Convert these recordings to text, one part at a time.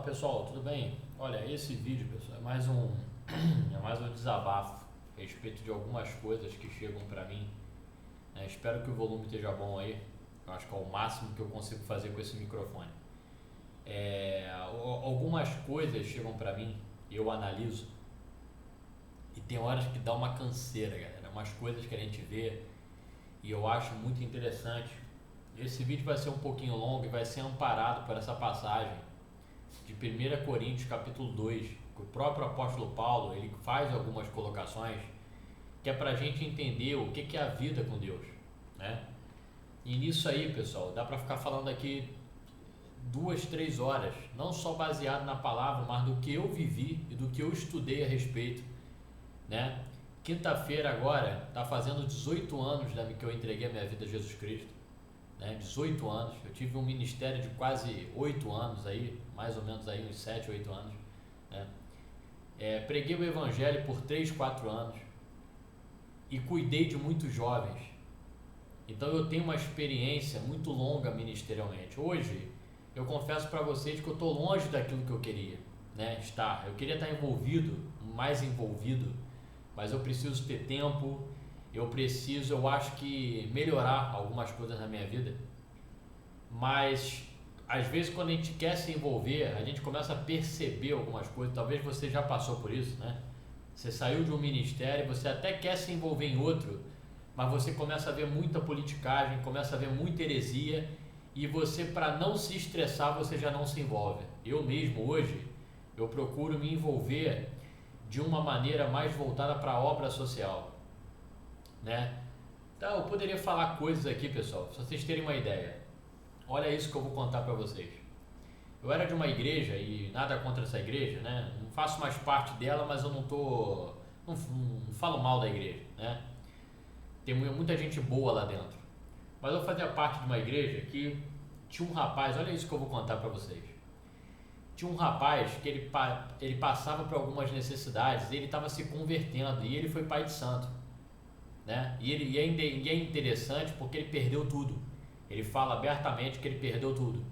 Pessoal, tudo bem? Olha, esse vídeo, pessoal, é mais um desabafo a respeito de algumas coisas que chegam pra mim, né? Espero que o volume esteja bom aí. Eu acho que é o máximo que eu consigo fazer com esse microfone. Algumas coisas chegam pra mim, eu analiso e tem horas que dá uma canseira, galera. Umas coisas que a gente vê e eu acho muito interessante. Esse vídeo vai ser um pouquinho longo e vai ser amparado por essa passagem de 1 Coríntios capítulo 2, que o próprio apóstolo Paulo ele faz algumas colocações que é para a gente entender o que é a vida com Deus, né? E nisso aí, pessoal, dá para ficar falando aqui 2, 3 horas, não só baseado na palavra, mas do que eu vivi e do que eu estudei a respeito, né? Quinta-feira agora está fazendo 18 anos que eu entreguei a minha vida a Jesus Cristo, né? 18 anos, eu tive um ministério de quase 8 anos aí, mais ou menos aí uns 7, 8 anos, né? Preguei o evangelho por 3, 4 anos e cuidei de muitos jovens, então eu tenho uma experiência muito longa ministerialmente. Hoje eu confesso para vocês que eu estou longe daquilo que eu queria, né? Eu queria estar envolvido, mais envolvido, mas eu preciso ter tempo, eu acho que melhorar algumas coisas na minha vida, mas às vezes quando a gente quer se envolver, a gente começa a perceber algumas coisas. Talvez você já passou por isso, né? Você saiu de um ministério, você até quer se envolver em outro, mas você começa a ver muita politicagem, começa a ver muita heresia, e você, para não se estressar, você já não se envolve. Eu mesmo hoje, eu procuro me envolver de uma maneira mais voltada para a obra social, né? Então eu poderia falar coisas aqui, pessoal, se vocês terem uma ideia. Olha isso que eu vou contar para vocês. Eu era de uma igreja, e nada contra essa igreja, né? Não faço mais parte dela, mas eu não falo mal da igreja, né? Tem muita gente boa lá dentro. Mas eu fazia parte de uma igreja que tinha um rapaz, olha isso que eu vou contar para vocês. Tinha um rapaz que ele passava por algumas necessidades, ele estava se convertendo e ele foi pai de santo, né? E é interessante porque ele perdeu tudo. Ele fala abertamente que ele perdeu tudo,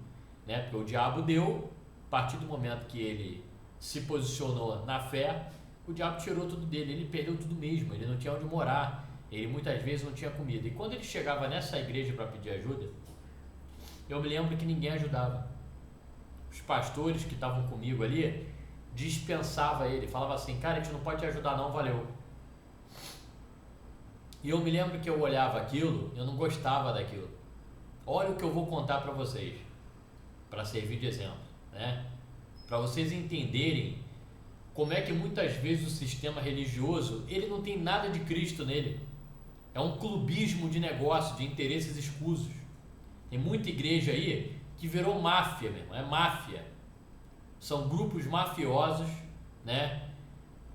né? Porque o diabo deu, a partir do momento que ele se posicionou na fé, o diabo tirou tudo dele, ele perdeu tudo mesmo, ele não tinha onde morar, ele muitas vezes não tinha comida. E quando ele chegava nessa igreja para pedir ajuda, eu me lembro que ninguém ajudava. Os pastores que estavam comigo ali dispensavam ele, falava assim: cara, a gente não pode te ajudar não, valeu. E eu me lembro que eu olhava aquilo, eu não gostava daquilo. Olha o que eu vou contar para vocês, para servir de exemplo, né? Para vocês entenderem como é que muitas vezes o sistema religioso, ele não tem nada de Cristo nele. É um clubismo de negócio, de interesses escusos. Tem muita igreja aí que virou máfia mesmo, é máfia. São grupos mafiosos, né?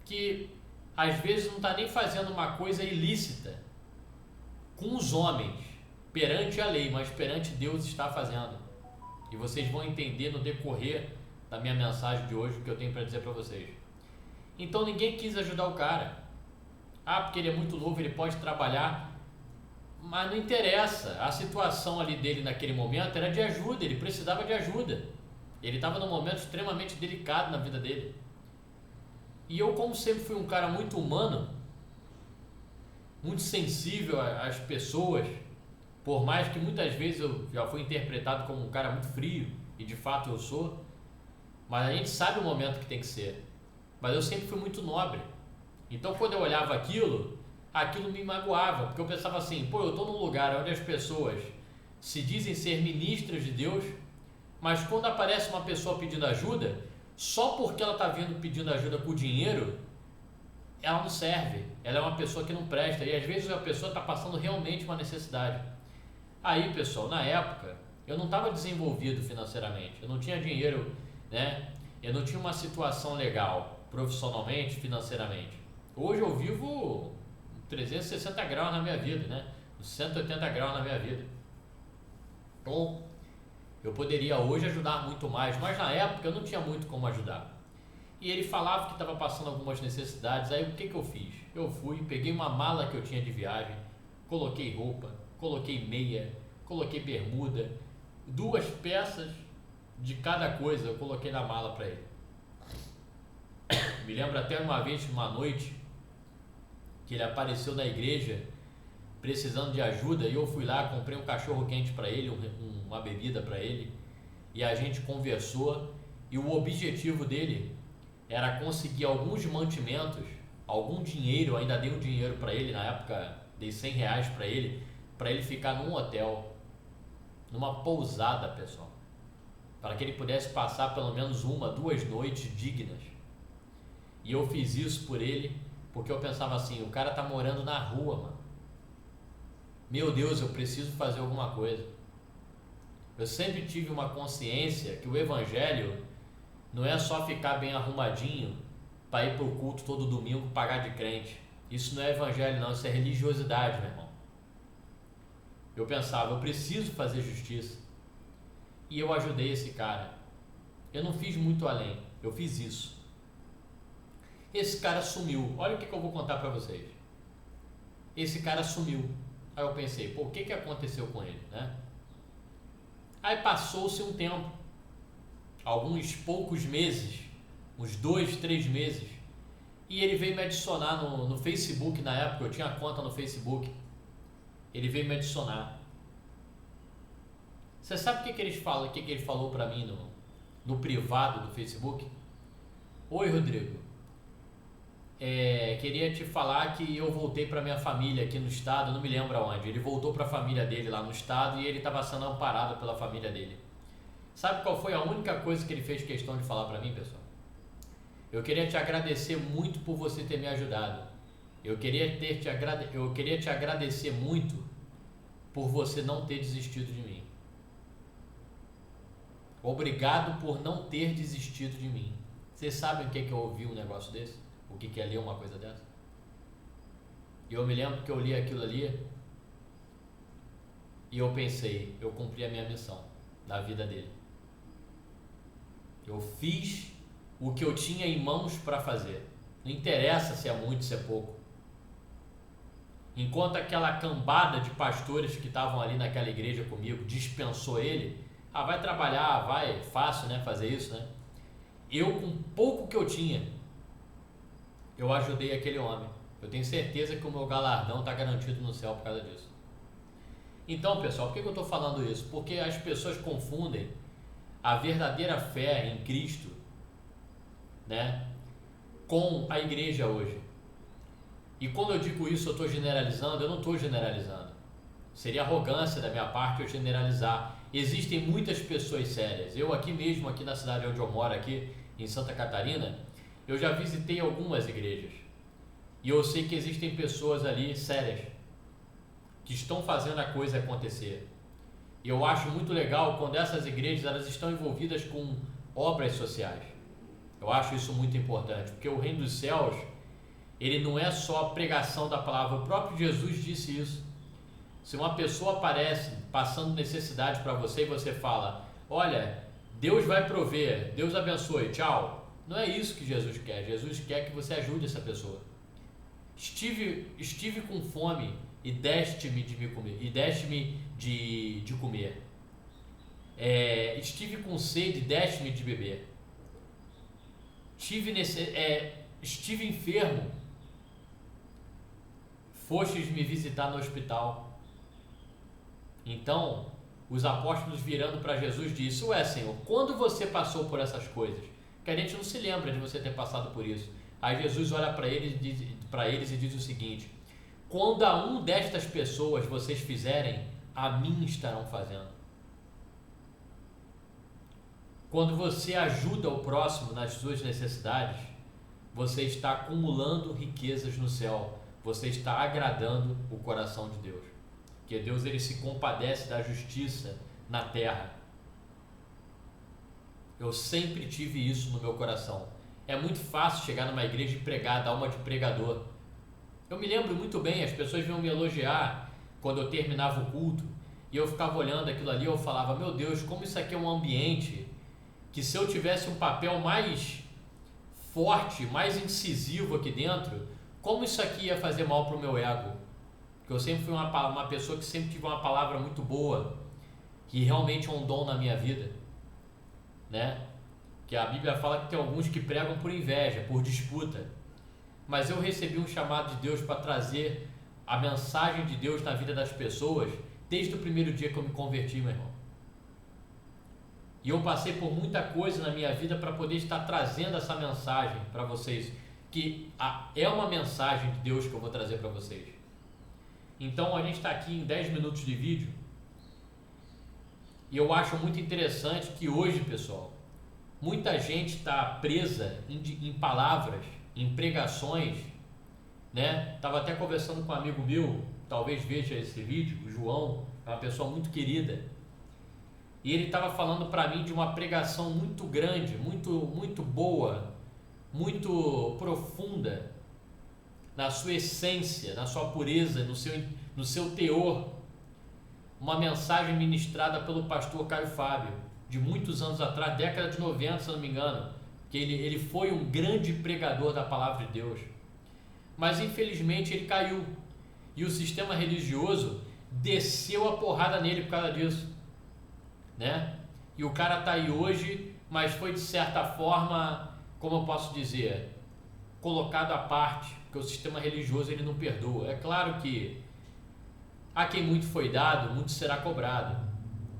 Que às vezes não está nem fazendo uma coisa ilícita com os homens, perante a lei, mas perante Deus está fazendo. E vocês vão entender no decorrer da minha mensagem de hoje o que eu tenho para dizer para vocês. Então ninguém quis ajudar o cara. Ah, porque ele é muito novo, ele pode trabalhar. Mas não interessa, a situação ali dele naquele momento era de ajuda, ele precisava de ajuda. Ele estava num momento extremamente delicado na vida dele. E eu, como sempre fui um cara muito humano, muito sensível às pessoas, por mais que muitas vezes eu já fui interpretado como um cara muito frio, e de fato eu sou, mas a gente sabe o momento que tem que ser. Mas eu sempre fui muito nobre. Então quando eu olhava aquilo me magoava, porque eu pensava assim: pô, eu estou num lugar onde as pessoas se dizem ser ministras de Deus, mas quando aparece uma pessoa pedindo ajuda, só porque ela está vindo pedindo ajuda com dinheiro, ela não serve, ela é uma pessoa que não presta, e às vezes a pessoa está passando realmente uma necessidade. Aí, pessoal, na época, eu não estava desenvolvido financeiramente, eu não tinha dinheiro, né? Eu não tinha uma situação legal, profissionalmente, financeiramente. Hoje eu vivo 360 graus na minha vida, né? 180 graus na minha vida. Então, eu poderia hoje ajudar muito mais, mas na época eu não tinha muito como ajudar. E ele falava que estava passando algumas necessidades. Aí o que eu fiz? Eu fui, peguei uma mala que eu tinha de viagem, coloquei roupa, coloquei meia, coloquei bermuda, 2 peças de cada coisa eu coloquei na mala para ele. Me lembro até uma vez, uma noite, que ele apareceu na igreja precisando de ajuda e eu fui lá, comprei um cachorro quente para ele, uma bebida para ele e a gente conversou e o objetivo dele era conseguir alguns mantimentos, algum dinheiro, eu ainda dei um dinheiro para ele, na época dei R$ 100 para ele ficar num hotel, numa pousada, pessoal, para que ele pudesse passar pelo menos 1, 2 noites dignas. E eu fiz isso por ele, porque eu pensava assim, o cara tá morando na rua, mano. Meu Deus, eu preciso fazer alguma coisa. Eu sempre tive uma consciência que o evangelho não é só ficar bem arrumadinho para ir pro culto todo domingo pagar de crente. Isso não é evangelho não, isso é religiosidade, meu irmão. Eu pensava, eu preciso fazer justiça. E eu ajudei esse cara. Eu não fiz muito além, eu fiz isso. Esse cara sumiu. Olha o que eu vou contar para vocês. Esse cara sumiu. Aí eu pensei, pô, o que aconteceu com ele, né? Aí passou-se um tempo, alguns poucos meses, uns 2, 3 meses, e ele veio me adicionar no Facebook. Na época eu tinha conta no Facebook. Ele veio me adicionar. Você sabe o que ele falou para mim no privado do Facebook? Oi, Rodrigo. Queria te falar que eu voltei para minha família aqui no estado, não me lembro aonde. Ele voltou para a família dele lá no estado e ele estava sendo amparado pela família dele. Sabe qual foi a única coisa que ele fez questão de falar para mim, pessoal? Eu queria te agradecer muito por você ter me ajudado. Eu queria te agradecer muito por você não ter desistido de mim. Obrigado por não ter desistido de mim. Vocês sabem o que eu ouvi um negócio desse? O que é ler uma coisa dessa? E eu me lembro que eu li aquilo ali e eu pensei, eu cumpri a minha missão na vida dele. Eu fiz o que eu tinha em mãos para fazer. Não interessa se é muito, se é pouco. Enquanto aquela cambada de pastores que estavam ali naquela igreja comigo dispensou ele, vai trabalhar, vai, fácil, né, fazer isso, né? Eu, com pouco que eu tinha, eu ajudei aquele homem. Eu tenho certeza que o meu galardão está garantido no céu por causa disso. Então, pessoal, por que eu estou falando isso? Porque as pessoas confundem a verdadeira fé em Cristo, né, com a igreja hoje. E quando eu digo isso, eu estou generalizando, eu não estou generalizando. Seria arrogância da minha parte eu generalizar. Existem muitas pessoas sérias. Eu aqui mesmo, aqui na cidade onde eu moro, aqui em Santa Catarina, eu já visitei algumas igrejas e eu sei que existem pessoas ali sérias que estão fazendo a coisa acontecer. E eu acho muito legal quando essas igrejas elas estão envolvidas com obras sociais. Eu acho isso muito importante, porque o reino dos céus, ele não é só a pregação da palavra. O próprio Jesus disse isso. Se uma pessoa aparece passando necessidade para você e você fala, olha, Deus vai prover, Deus abençoe, tchau. Não é isso que Jesus quer. Jesus quer que você ajude essa pessoa. Estive com fome e deste-me de comer. Estive com sede e deste-me de beber. Estive enfermo. Fostes me visitar no hospital. Então, os apóstolos virando para Jesus disse, Senhor, quando você passou por essas coisas? Que a gente não se lembra de você ter passado por isso. Aí Jesus olha para eles e diz o seguinte, quando a um destas pessoas vocês fizerem, a mim estarão fazendo. Quando você ajuda o próximo nas suas necessidades, você está acumulando riquezas no céu, você está agradando o coração de Deus. Porque Deus ele se compadece da justiça na terra. Eu sempre tive isso no meu coração. É muito fácil chegar numa igreja e pregar, dar uma de pregador. Eu me lembro muito bem, as pessoas vinham me elogiar quando eu terminava o culto e eu ficava olhando aquilo ali e eu falava, meu Deus, como isso aqui é um ambiente que se eu tivesse um papel mais forte, mais incisivo aqui dentro, como isso aqui ia fazer mal para o meu ego? Porque eu sempre fui uma pessoa que sempre tive uma palavra muito boa, que realmente é um dom na minha vida. né? Que a Bíblia fala que tem alguns que pregam por inveja, por disputa. Mas eu recebi um chamado de Deus para trazer a mensagem de Deus na vida das pessoas desde o primeiro dia que eu me converti, meu irmão. E eu passei por muita coisa na minha vida para poder estar trazendo essa mensagem para vocês, que é uma mensagem de Deus que eu vou trazer para vocês. Então a gente está aqui em 10 minutos de vídeo e eu acho muito interessante que hoje, pessoal, muita gente está presa em palavras, em pregações, né? Estava até conversando com um amigo meu, talvez veja esse vídeo, o João, é uma pessoa muito querida, e ele estava falando para mim de uma pregação muito grande, muito boa, muito profunda, na sua essência, na sua pureza, no seu teor, uma mensagem ministrada pelo pastor Caio Fábio, de muitos anos atrás, década de 90, se não me engano, que ele foi um grande pregador da palavra de Deus, mas infelizmente ele caiu, e o sistema religioso desceu a porrada nele por causa disso, né? E o cara tá aí hoje, mas foi de certa forma, como eu posso dizer, colocado à parte, porque o sistema religioso ele não perdoa. É claro que a quem muito foi dado, muito será cobrado.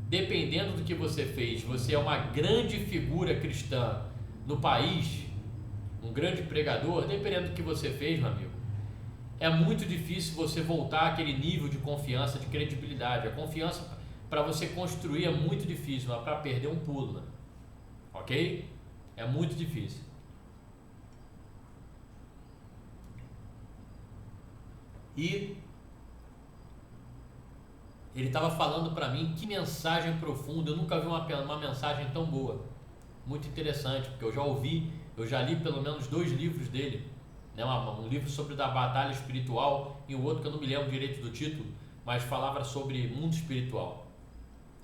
Dependendo do que você fez, você é uma grande figura cristã no país, um grande pregador, dependendo do que você fez, meu amigo, é muito difícil você voltar àquele nível de confiança, de credibilidade. A confiança para você construir é muito difícil, mas para perder um pulo, né? Ok? É muito difícil. E ele estava falando para mim, que mensagem profunda, eu nunca vi uma mensagem tão boa, muito interessante, porque eu já li pelo menos 2 livros dele, né? Um livro sobre da batalha espiritual e o outro que eu não me lembro direito do título, mas falava sobre mundo espiritual.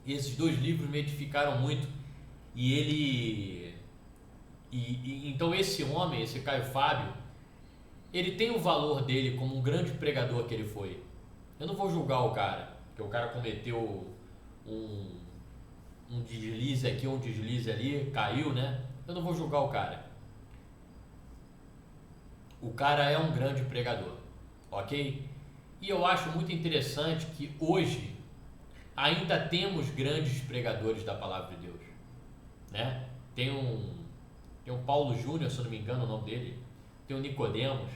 E esses 2 livros me edificaram muito, então esse homem, esse Caio Fábio, ele tem o valor dele como um grande pregador que ele foi. Eu não vou julgar o cara, porque o cara cometeu um deslize aqui, um deslize ali, caiu, né? Eu não vou julgar o cara. O cara é um grande pregador, ok? E eu acho muito interessante que hoje ainda temos grandes pregadores da palavra de Deus, né? Tem um Paulo Júnior, se eu não me engano o nome dele, tem o Nicodemos,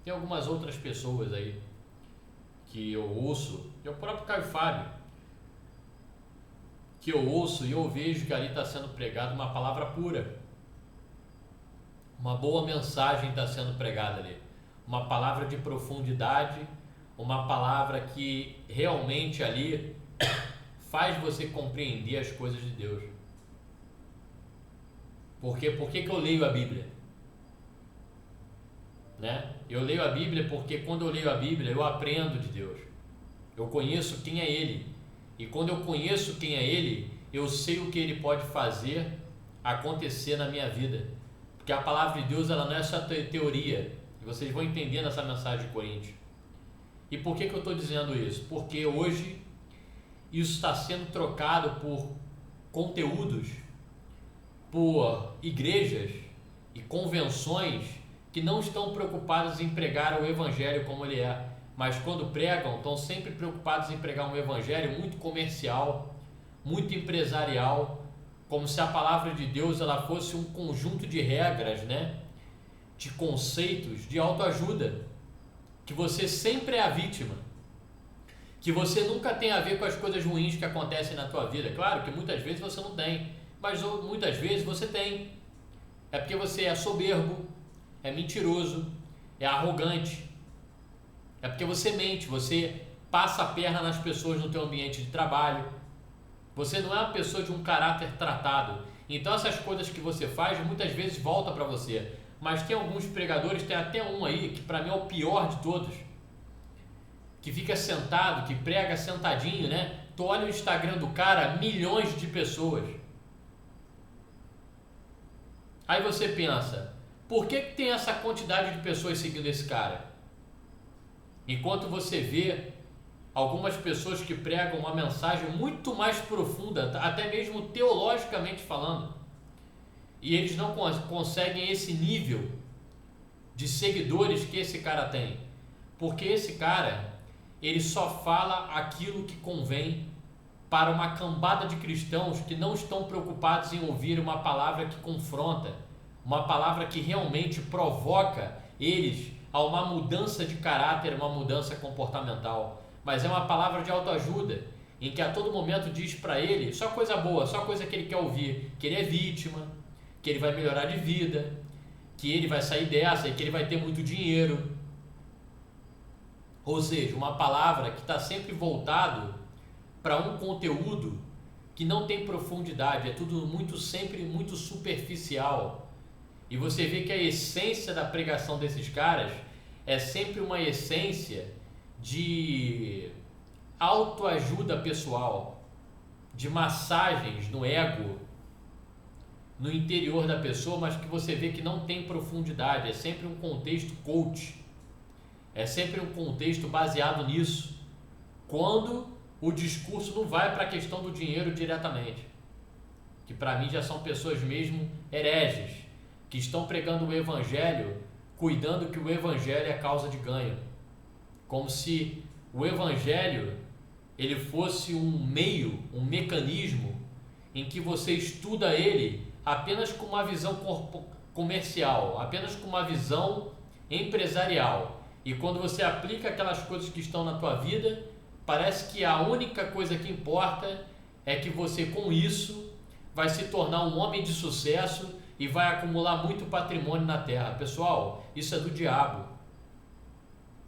tem algumas outras pessoas aí que eu ouço, e o próprio Caio Fábio, que eu ouço e eu vejo que ali está sendo pregada uma palavra pura, uma boa mensagem está sendo pregada ali, uma palavra de profundidade, uma palavra que realmente ali faz você compreender as coisas de Deus. Por que que eu leio a Bíblia? Né? Eu leio a Bíblia porque quando eu leio a Bíblia eu aprendo de Deus. Eu conheço quem é Ele. E quando eu conheço quem é Ele, eu sei o que Ele pode fazer acontecer na minha vida. Porque a palavra de Deus ela não é só teoria. E vocês vão entender nessa mensagem de Coríntios. E por que eu estou dizendo isso? Porque hoje isso está sendo trocado por conteúdos, por igrejas e convenções que não estão preocupadas em pregar o Evangelho como ele é, mas quando pregam, estão sempre preocupados em pregar um Evangelho muito comercial, muito empresarial, como se a palavra de Deus ela fosse um conjunto de regras, né? De conceitos de autoajuda, que você sempre é a vítima, que você nunca tem a ver com as coisas ruins que acontecem na tua vida. Claro que muitas vezes você não tem, mas muitas vezes você tem. É porque você é soberbo, é mentiroso, é arrogante, é porque você mente, você passa a perna nas pessoas no teu ambiente de trabalho, você não é uma pessoa de um caráter tratado. Então essas coisas que você faz muitas vezes voltam para você. Mas tem alguns pregadores, tem até um aí que para mim é o pior de todos, que fica sentado, que prega sentadinho, né? Tu olha o Instagram do cara, milhões de pessoas. Aí você pensa, por que tem essa quantidade de pessoas seguindo esse cara? Enquanto você vê algumas pessoas que pregam uma mensagem muito mais profunda, até mesmo teologicamente falando, e eles não conseguem esse nível de seguidores que esse cara tem, porque esse cara, ele só fala aquilo que convém para uma cambada de cristãos que não estão preocupados em ouvir uma palavra que confronta, uma palavra que realmente provoca eles a uma mudança de caráter, uma mudança comportamental, mas é uma palavra de autoajuda, em que a todo momento diz para ele só coisa boa, só coisa que ele quer ouvir, que ele é vítima, que ele vai melhorar de vida, que ele vai sair dessa e que ele vai ter muito dinheiro. Ou seja, uma palavra que está sempre voltado para um conteúdo que não tem profundidade, é tudo sempre muito superficial. E você vê que a essência da pregação desses caras é sempre uma essência de autoajuda pessoal, de massagens no ego, no interior da pessoa, mas que você vê que não tem profundidade, é sempre um contexto coach, é sempre um contexto baseado nisso, quando o discurso não vai para a questão do dinheiro diretamente, que para mim já são pessoas mesmo hereges, que estão pregando o evangelho, cuidando que o evangelho é causa de ganho, como se o evangelho ele fosse um meio, um mecanismo em que você estuda ele apenas com uma visão comercial, apenas com uma visão empresarial, e quando você aplica aquelas coisas que estão na tua vida, parece que a única coisa que importa é que você com isso vai se tornar um homem de sucesso e vai acumular muito patrimônio na terra. Pessoal, isso é do diabo.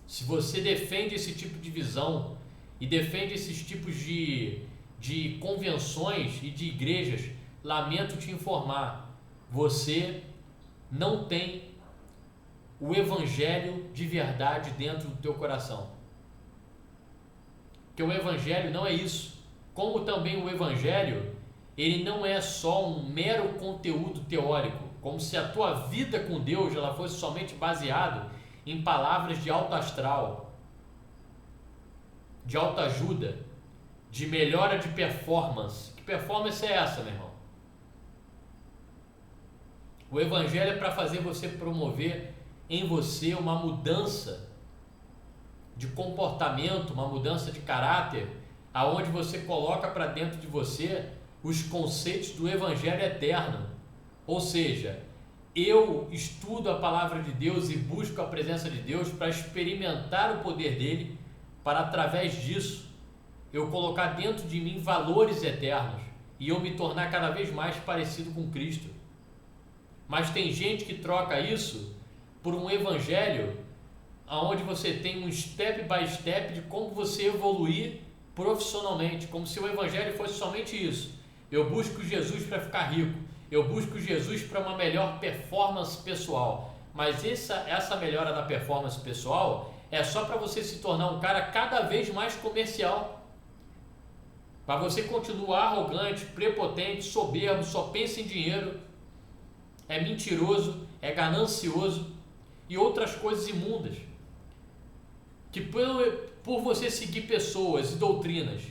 Se você defende esse tipo de visão e defende esses tipos de convenções e de igrejas, lamento te informar, você não tem o evangelho de verdade dentro do teu coração. Porque o evangelho não é isso. Como também o evangelho, ele não é só um mero conteúdo teórico, como se a tua vida com Deus ela fosse somente baseado em palavras de alto astral, de autoajuda, de melhora de performance. Que performance é essa, meu irmão? O evangelho é para fazer você promover em você uma mudança de comportamento, uma mudança de caráter, aonde você coloca para dentro de você os conceitos do evangelho eterno. Ou seja, eu estudo a palavra de Deus e busco a presença de Deus para experimentar o poder dele, para através disso eu colocar dentro de mim valores eternos e eu me tornar cada vez mais parecido com Cristo. Mas tem gente que troca isso por um evangelho onde você tem um step by step de como você evoluir profissionalmente, como se o evangelho fosse somente isso. Eu busco Jesus para ficar rico, eu busco Jesus para uma melhor performance pessoal, mas essa melhora da performance pessoal é só para você se tornar um cara cada vez mais comercial, para você continuar arrogante, prepotente, soberbo, só pensa em dinheiro, é mentiroso, é ganancioso e outras coisas imundas, que por você seguir pessoas e doutrinas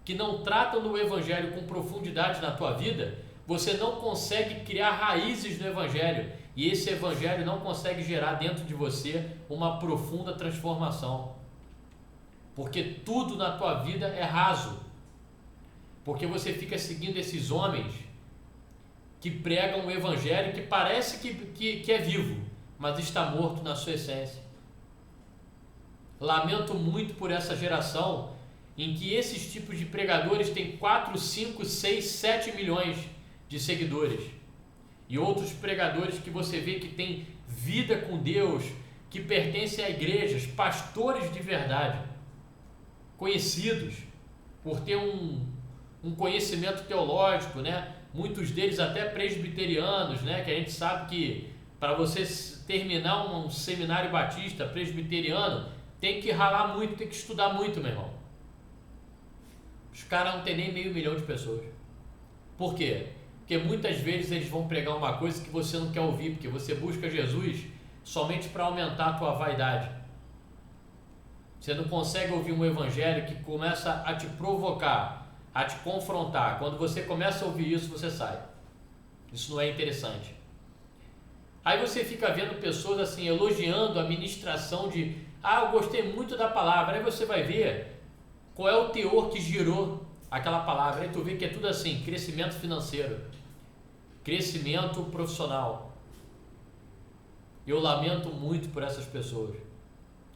que não tratam do evangelho com profundidade na tua vida, você não consegue criar raízes no evangelho, e esse evangelho não consegue gerar dentro de você uma profunda transformação, porque tudo na tua vida é raso, porque você fica seguindo esses homens que pregam o evangelho que parece que é vivo, mas está morto na sua essência. Lamento muito por essa geração em que esses tipos de pregadores têm 4, 5, 6, 7 milhões de seguidores, e outros pregadores que você vê que têm vida com Deus, que pertencem a igrejas, pastores de verdade, conhecidos por ter um conhecimento teológico, né? Muitos deles até presbiterianos, né? Que a gente sabe que para você terminar um seminário batista presbiteriano, tem que ralar muito, tem que estudar muito, meu irmão. Os caras não tem nem meio milhão de pessoas. Por quê? Porque muitas vezes eles vão pregar uma coisa que você não quer ouvir, porque você busca Jesus somente para aumentar a tua vaidade. Você não consegue ouvir um evangelho que começa a te provocar, a te confrontar. Quando você começa a ouvir isso, você sai. Isso não é interessante. Aí você fica vendo pessoas assim, elogiando a ministração de eu gostei muito da palavra. Aí você vai ver qual é o teor que girou aquela palavra. Aí tu vê que é tudo assim, crescimento financeiro, crescimento profissional. Eu lamento muito por essas pessoas.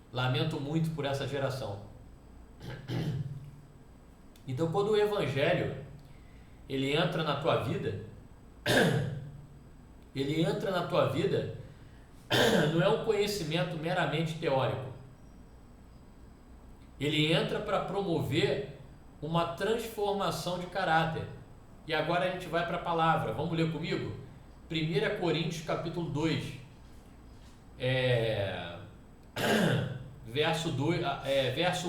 Lamento muito por essa geração. Então, quando o evangelho ele entra na tua vida, não é um conhecimento meramente teórico. Ele entra para promover uma transformação de caráter. E agora a gente vai para a palavra. Vamos ler comigo? 1 Coríntios capítulo 2. Verso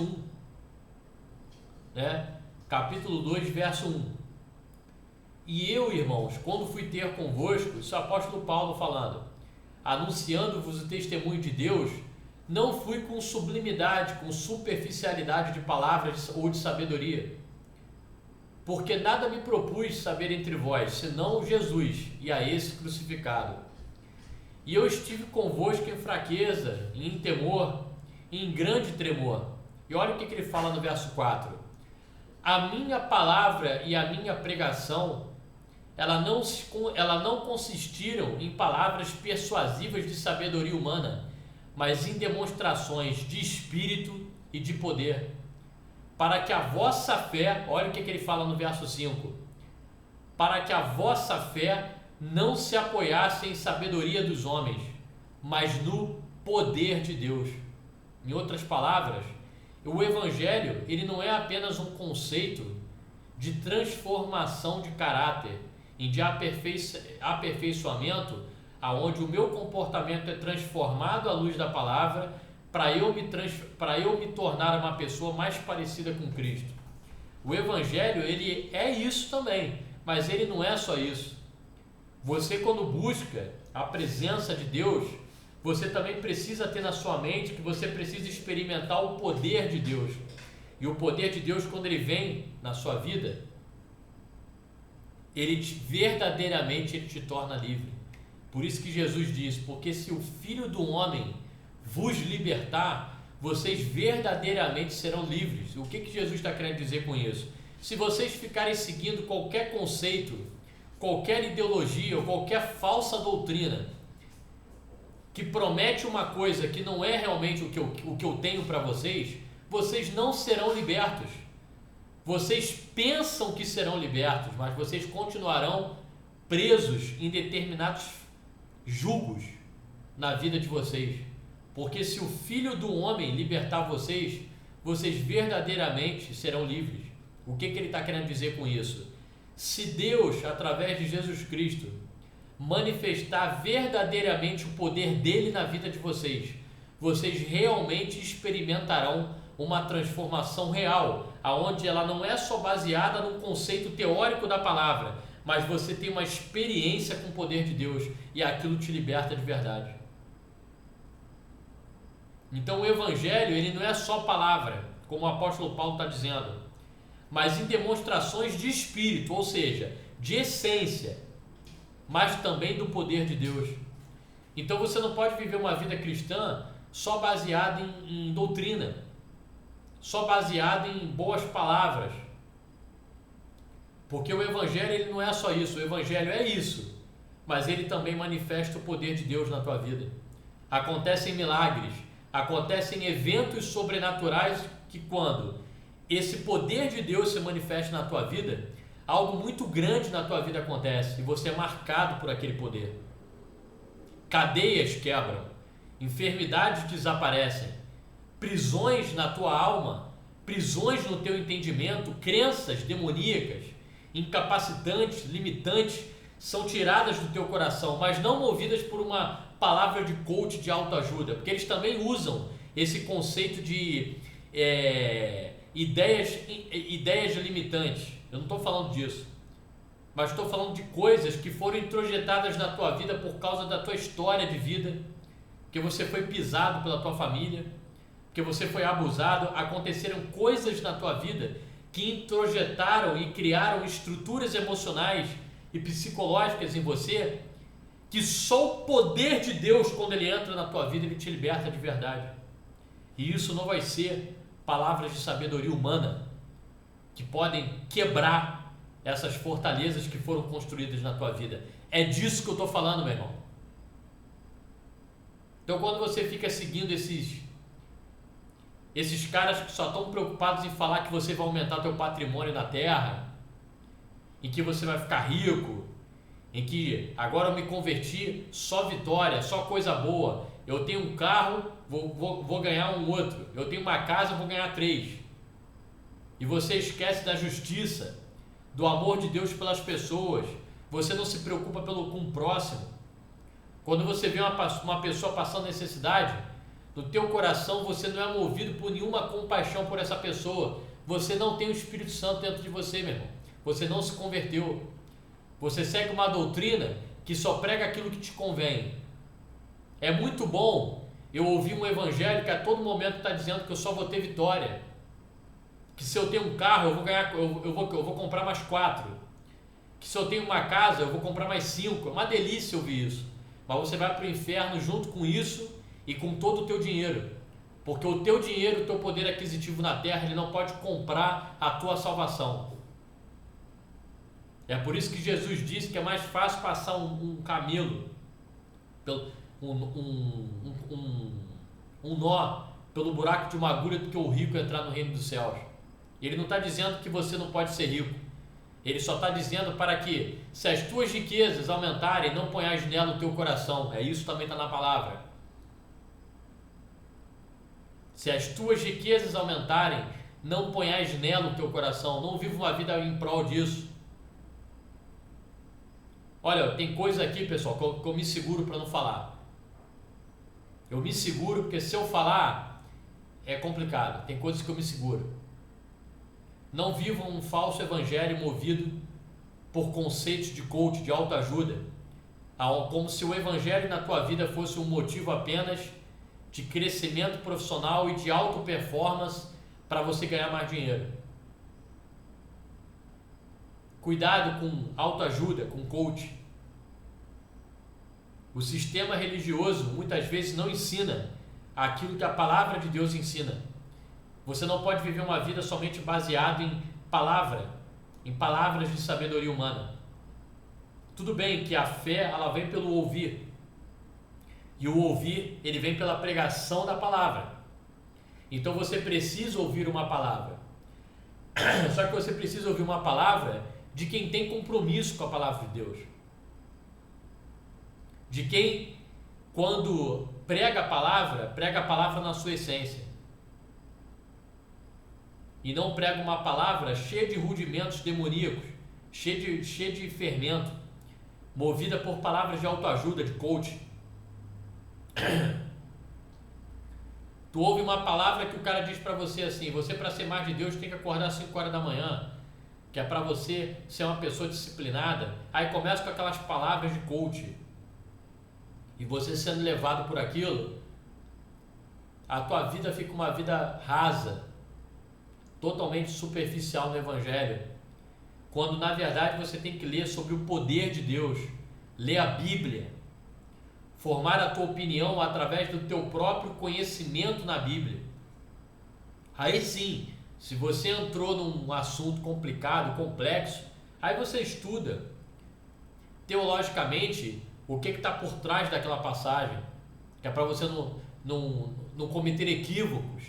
1. Né? Capítulo 2, verso 1. E eu, irmãos, quando fui ter convosco, isso é o apóstolo Paulo falando, anunciando-vos o testemunho de Deus, não fui com sublimidade, com superficialidade de palavras ou de sabedoria, porque nada me propus saber entre vós, senão Jesus e a esse crucificado. E eu estive convosco em fraqueza, em temor, em grande tremor. E olha o que ele fala no verso 4. A minha palavra e a minha pregação, ela não consistiram em palavras persuasivas de sabedoria humana, mas em demonstrações de espírito e de poder, para que a vossa fé, olha o que ele fala no verso 5, para que a vossa fé não se apoiasse em sabedoria dos homens, mas no poder de Deus. Em outras palavras, o evangelho ele não é apenas um conceito de transformação de caráter e de aperfeiçoamento, aonde o meu comportamento é transformado à luz da palavra para eu me tornar uma pessoa mais parecida com Cristo. O evangelho ele é isso também, mas ele não é só isso. Você, quando busca a presença de Deus, você também precisa ter na sua mente que você precisa experimentar o poder de Deus. E o poder de Deus, quando ele vem na sua vida, verdadeiramente ele te torna livre. Por isso que Jesus diz, porque se o Filho do Homem vos libertar, vocês verdadeiramente serão livres. O que Jesus está querendo dizer com isso? Se vocês ficarem seguindo qualquer conceito, qualquer ideologia ou qualquer falsa doutrina que promete uma coisa que não é realmente o que eu tenho para vocês, vocês não serão libertos. Vocês pensam que serão libertos, mas vocês continuarão presos em determinados julgos na vida de vocês. Porque se o Filho do Homem libertar vocês, vocês verdadeiramente serão livres. O que ele está querendo dizer com isso? Se Deus, através de Jesus Cristo, manifestar verdadeiramente o poder dele na vida de vocês, vocês realmente experimentarão uma transformação real, aonde ela não é só baseada no conceito teórico da palavra, mas você tem uma experiência com o poder de Deus e aquilo te liberta de verdade. Então o evangelho ele não é só palavra, como o apóstolo Paulo está dizendo, mas em demonstrações de espírito, ou seja, de essência, mas também do poder de Deus. Então você não pode viver uma vida cristã só baseada em doutrina, só baseada em boas palavras, porque o evangelho ele não é só isso. O evangelho é isso, mas ele também manifesta o poder de Deus na tua vida. Acontecem milagres, acontecem eventos sobrenaturais que, quando esse poder de Deus se manifesta na tua vida, algo muito grande na tua vida acontece e você é marcado por aquele poder. Cadeias quebram, enfermidades desaparecem, prisões na tua alma, prisões no teu entendimento, crenças demoníacas, incapacitantes, limitantes, são tiradas do teu coração, mas não movidas por uma palavra de coach de autoajuda, porque eles também usam esse conceito de ideias limitantes. Eu não estou falando disso, mas estou falando de coisas que foram introjetadas na tua vida por causa da tua história de vida, que você foi pisado pela tua família, porque você foi abusado, aconteceram coisas na tua vida que introjetaram e criaram estruturas emocionais e psicológicas em você, que só o poder de Deus, quando ele entra na tua vida, ele te liberta de verdade. E isso não vai ser palavras de sabedoria humana que podem quebrar essas fortalezas que foram construídas na tua vida. É disso que eu estou falando, meu irmão. Então, quando você fica seguindo esses caras que só estão preocupados em falar que você vai aumentar teu patrimônio na terra, em que você vai ficar rico, em que agora eu me converti, só vitória, só coisa boa, eu tenho um carro, vou ganhar um outro, eu tenho uma casa, vou ganhar 3. E você esquece da justiça, do amor de Deus pelas pessoas, você não se preocupa com o próximo. Quando você vê uma pessoa passando necessidade, no teu coração você não é movido por nenhuma compaixão por essa pessoa, você não tem o Espírito Santo dentro de você, meu irmão, você não se converteu, você segue uma doutrina que só prega aquilo que te convém. É muito bom eu ouvir um evangelho que a todo momento está dizendo que eu só vou ter vitória, que se eu tenho um carro eu vou ganhar, eu vou comprar mais 4, que se eu tenho uma casa eu vou comprar mais 5. É uma delícia ouvir isso, mas você vai para o inferno junto com isso e com todo o teu dinheiro, porque o teu dinheiro, o teu poder aquisitivo na terra, ele não pode comprar a tua salvação. É por isso que Jesus disse que é mais fácil passar um camelo, um nó pelo buraco de uma agulha, do que o rico entrar no reino dos céus. Ele não está dizendo que você não pode ser rico, ele só está dizendo para que, se as tuas riquezas aumentarem, não ponhas nela o teu coração. É isso, também está na palavra. Se as tuas riquezas aumentarem, não ponhas nela o teu coração. Não viva uma vida em prol disso. Olha, tem coisa aqui, pessoal, que eu me seguro para não falar. Eu me seguro porque se eu falar é complicado. Tem coisas que eu me seguro. Não vivam um falso evangelho movido por conceitos de coach, de autoajuda, como se o evangelho na tua vida fosse um motivo apenas de crescimento profissional e de auto performance para você ganhar mais dinheiro. Cuidado com autoajuda, com coach. O sistema religioso muitas vezes não ensina aquilo que a palavra de Deus ensina. Você não pode viver uma vida somente baseado em palavras de sabedoria humana. Tudo bem que a fé, ela vem pelo ouvir. E o ouvir, ele vem pela pregação da palavra. Então você precisa ouvir uma palavra. Só que você precisa ouvir uma palavra de quem tem compromisso com a palavra de Deus. De quem, quando prega a palavra na sua essência. E não prega uma palavra cheia de rudimentos demoníacos, cheia de fermento, movida por palavras de autoajuda, de coach. Tu ouve uma palavra que o cara diz para você assim: você, para ser mais de Deus, tem que acordar às 5 horas da manhã, que é para você ser uma pessoa disciplinada. Aí começa com aquelas palavras de coach, e você sendo levado por aquilo, a tua vida fica uma vida rasa, totalmente superficial no evangelho, quando na verdade você tem que ler sobre o poder de Deus, ler a Bíblia, formar a tua opinião através do teu próprio conhecimento na Bíblia. Aí sim, se você entrou num assunto complicado, complexo, aí você estuda teologicamente o que está por trás daquela passagem, que é para você não cometer equívocos,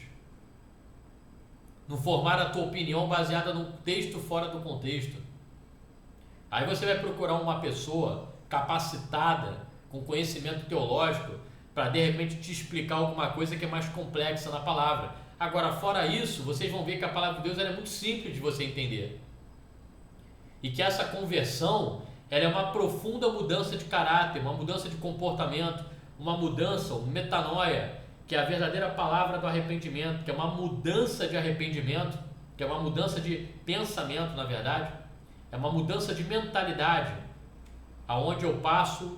não formar a tua opinião baseada num texto fora do contexto. Aí você vai procurar uma pessoa capacitada, com conhecimento teológico, para de repente te explicar alguma coisa que é mais complexa na palavra. Agora, fora isso, vocês vão ver que a palavra de Deus ela é muito simples de você entender. E que essa conversão ela é uma profunda mudança de caráter, uma mudança de comportamento, uma mudança, uma metanoia, que é a verdadeira palavra do arrependimento, que é uma mudança de arrependimento, que é uma mudança de pensamento, na verdade, é uma mudança de mentalidade, aonde eu passo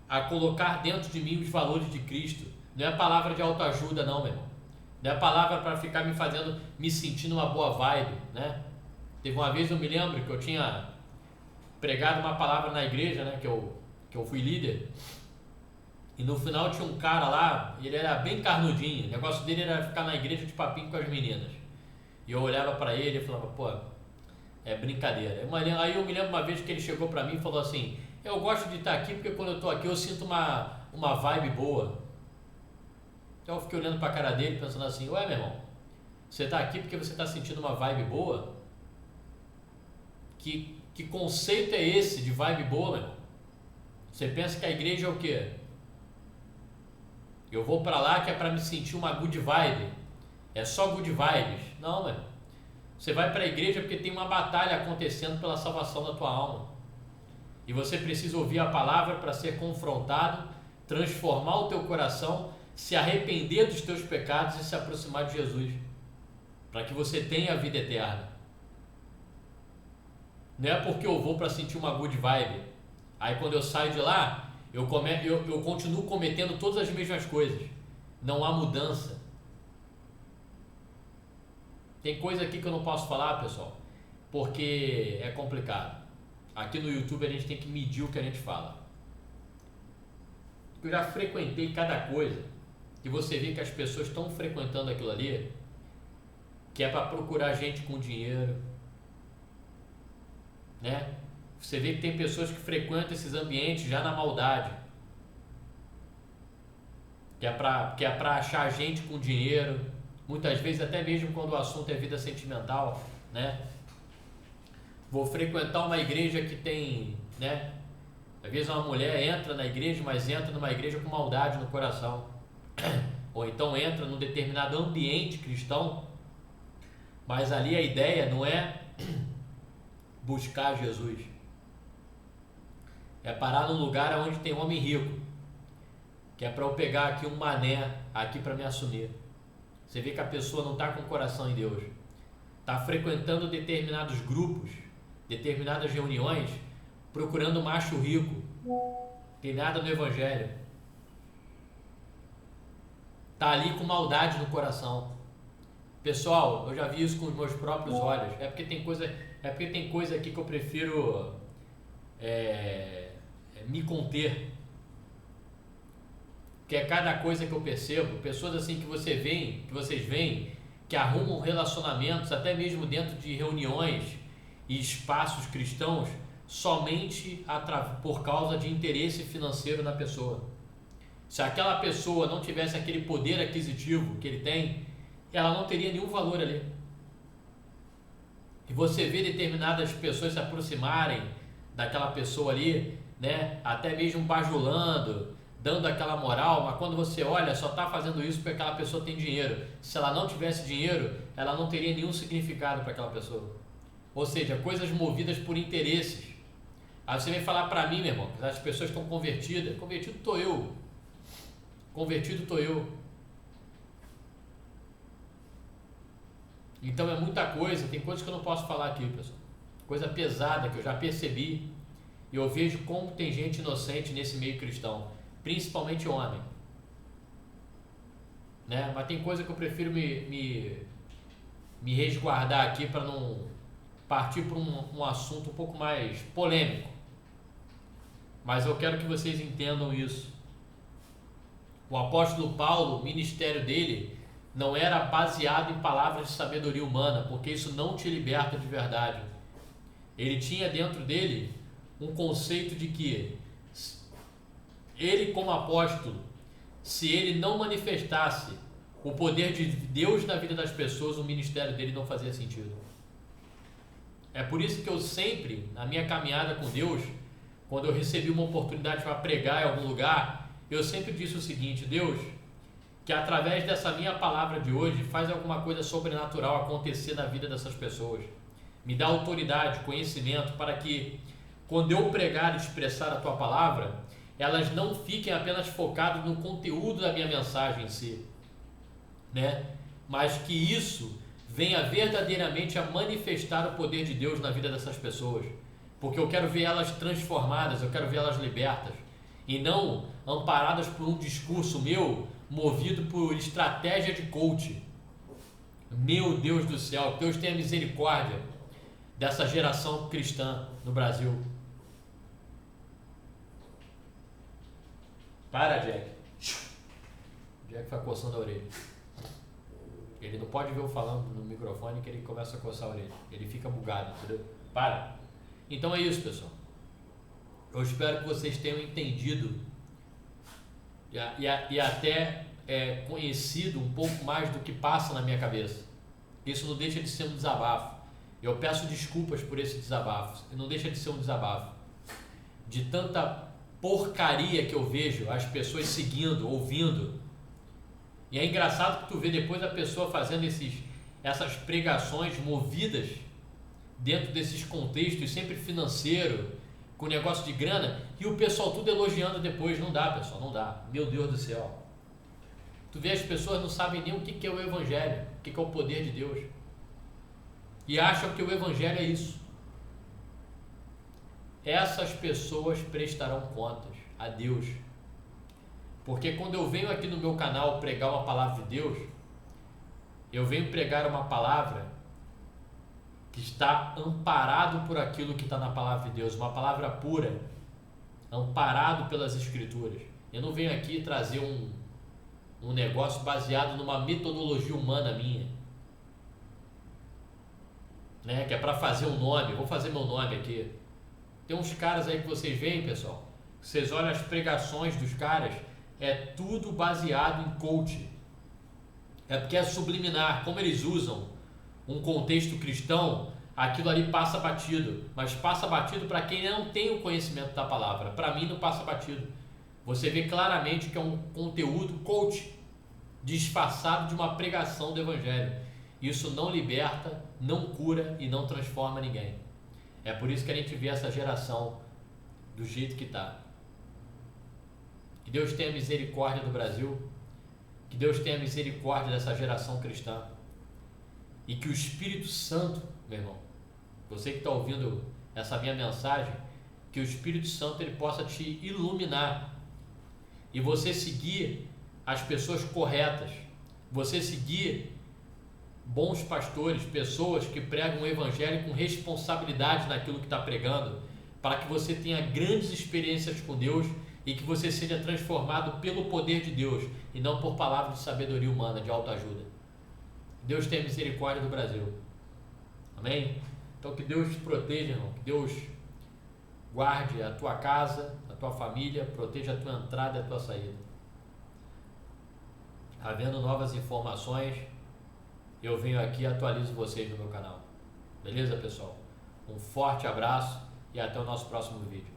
a colocar dentro de mim os valores de Cristo. Não é palavra de autoajuda não, meu irmão. Não é palavra para ficar me fazendo, me sentindo uma boa vibe, né? Teve uma vez, eu me lembro que eu tinha pregado uma palavra na igreja, né? Que eu fui líder. E no final tinha um cara lá, ele era bem carnudinho. O negócio dele era ficar na igreja de papinho com as meninas. E eu olhava para ele e falava, pô, é brincadeira. Aí eu me lembro uma vez que ele chegou para mim e falou assim, eu gosto de estar aqui porque quando eu tô aqui eu sinto uma vibe boa. Então eu fiquei olhando para a cara dele pensando assim, ué, meu irmão, você tá aqui porque você tá sentindo uma vibe boa? Que conceito é esse de vibe boa, meu irmão? Você pensa que a igreja é o quê? Eu vou para lá que é para me sentir uma good vibe. É só good vibes. Não, meu irmão. Você vai para a igreja porque tem uma batalha acontecendo pela salvação da tua alma. E você precisa ouvir a palavra para ser confrontado, transformar o teu coração, se arrepender dos teus pecados e se aproximar de Jesus. Para que você tenha a vida eterna. Não é porque eu vou para sentir uma good vibe. Aí quando eu saio de lá, eu continuo cometendo todas as mesmas coisas. Não há mudança. Tem coisa aqui que eu não posso falar, pessoal, porque é complicado. Aqui no YouTube a gente tem que medir o que a gente fala. Eu já frequentei cada coisa que você vê que as pessoas estão frequentando aquilo ali, que é para procurar gente com dinheiro, né? Você vê que tem pessoas que frequentam esses ambientes já na maldade, que é para achar gente com dinheiro, muitas vezes até mesmo quando o assunto é vida sentimental, né? Vou frequentar uma igreja que tem, né? Às vezes uma mulher entra na igreja, mas entra numa igreja com maldade no coração, ou então entra num determinado ambiente cristão, mas ali a ideia não é buscar Jesus, é parar num lugar onde tem homem rico, que é para eu pegar aqui um mané aqui para me assumir. Você vê que a pessoa não está com o coração em Deus, está frequentando determinados grupos, determinadas reuniões, procurando um macho rico, tem nada no evangelho, está ali com maldade no coração. Pessoal, eu já vi isso com os meus próprios olhos. É porque tem coisa aqui que eu prefiro me conter, que é cada coisa que eu percebo. Pessoas assim que vocês veem que arrumam relacionamentos até mesmo dentro de reuniões e espaços cristãos somente por causa de interesse financeiro na pessoa. Se aquela pessoa não tivesse aquele poder aquisitivo que ele tem, ela não teria nenhum valor ali. E você vê determinadas pessoas se aproximarem daquela pessoa ali, né? Até mesmo bajulando, dando aquela moral, mas quando você olha, só está fazendo isso porque aquela pessoa tem dinheiro. Se ela não tivesse dinheiro, ela não teria nenhum significado para aquela pessoa. Ou seja, coisas movidas por interesses. Aí você vem falar para mim, meu irmão, que as pessoas estão convertidas. Convertido estou eu. Então é muita coisa, tem coisas que eu não posso falar aqui, pessoal. Coisa pesada que eu já percebi. E eu vejo como tem gente inocente nesse meio cristão, principalmente homem, né? Mas tem coisa que eu prefiro me resguardar aqui para não partir para um assunto um pouco mais polêmico. Mas eu quero que vocês entendam isso. O apóstolo Paulo, o ministério dele não era baseado em palavras de sabedoria humana, porque isso não te liberta de verdade. Ele tinha dentro dele um conceito de que ele, como apóstolo, se ele não manifestasse o poder de Deus na vida das pessoas, o ministério dele não fazia sentido. É por isso que eu sempre, na minha caminhada com Deus, quando eu recebi uma oportunidade para pregar em algum lugar, eu sempre disse o seguinte: Deus, que através dessa minha palavra de hoje faz alguma coisa sobrenatural acontecer na vida dessas pessoas. Me dá autoridade, conhecimento, para que quando eu pregar e expressar a tua palavra, elas não fiquem apenas focadas no conteúdo da minha mensagem em si, né? Mas que isso venha verdadeiramente a manifestar o poder de Deus na vida dessas pessoas, porque eu quero ver elas transformadas, eu quero ver elas libertas, e não amparadas por um discurso meu, movido por estratégia de coach, Meu Deus do céu, que Deus tenha misericórdia dessa geração cristã no Brasil. Para, Jack. Jack vai coçando a orelha. Ele não pode ver eu falando no microfone que ele começa a coçar a orelha. Ele fica bugado, entendeu? Para. Então é isso, pessoal. Eu espero que vocês tenham entendido e até conhecido um pouco mais do que passa na minha cabeça. Isso não deixa de ser um desabafo. Eu peço desculpas por esse desabafo. Não deixa de ser um desabafo. De tanta porcaria que eu vejo as pessoas seguindo, ouvindo. E é engraçado que tu vê depois a pessoa fazendo essas pregações movidas dentro desses contextos, sempre financeiro, com negócio de grana, e o pessoal tudo elogiando depois. Não dá, pessoal, não dá. Meu Deus do céu. Tu vê, as pessoas não sabem nem o que é o Evangelho, o que é o poder de Deus. E acham que o Evangelho é isso. Essas pessoas prestarão contas a Deus. Porque quando eu venho aqui no meu canal pregar uma palavra de Deus, eu venho pregar uma palavra que está amparado por aquilo que está na palavra de Deus, uma palavra pura, amparado pelas Escrituras. Eu não venho aqui trazer um negócio baseado numa metodologia humana minha, né? Que é para fazer um nome. Vou fazer meu nome aqui. Tem uns caras aí que vocês veem, pessoal, vocês olham as pregações dos caras, é tudo baseado em coaching. É porque é subliminar. Como eles usam um contexto cristão, aquilo ali passa batido. Mas passa batido para quem não tem o conhecimento da palavra. Para mim não passa batido. Você vê claramente que é um conteúdo coaching, disfarçado de uma pregação do Evangelho. Isso não liberta, não cura e não transforma ninguém. É por isso que a gente vê essa geração do jeito que está. Que Deus tenha misericórdia do Brasil, que Deus tenha misericórdia dessa geração cristã, e que o Espírito Santo, meu irmão, você que está ouvindo essa minha mensagem, que o Espírito Santo ele possa te iluminar e você seguir as pessoas corretas, você seguir bons pastores, pessoas que pregam o Evangelho com responsabilidade naquilo que está pregando, para que você tenha grandes experiências com Deus e que você seja transformado pelo poder de Deus e não por palavras de sabedoria humana, de autoajuda. Deus tenha misericórdia do Brasil. Amém? Então que Deus te proteja, irmão. Que Deus guarde a tua casa, a tua família, proteja a tua entrada e a tua saída. Havendo novas informações, eu venho aqui e atualizo vocês no meu canal. Beleza, pessoal? Um forte abraço e até o nosso próximo vídeo.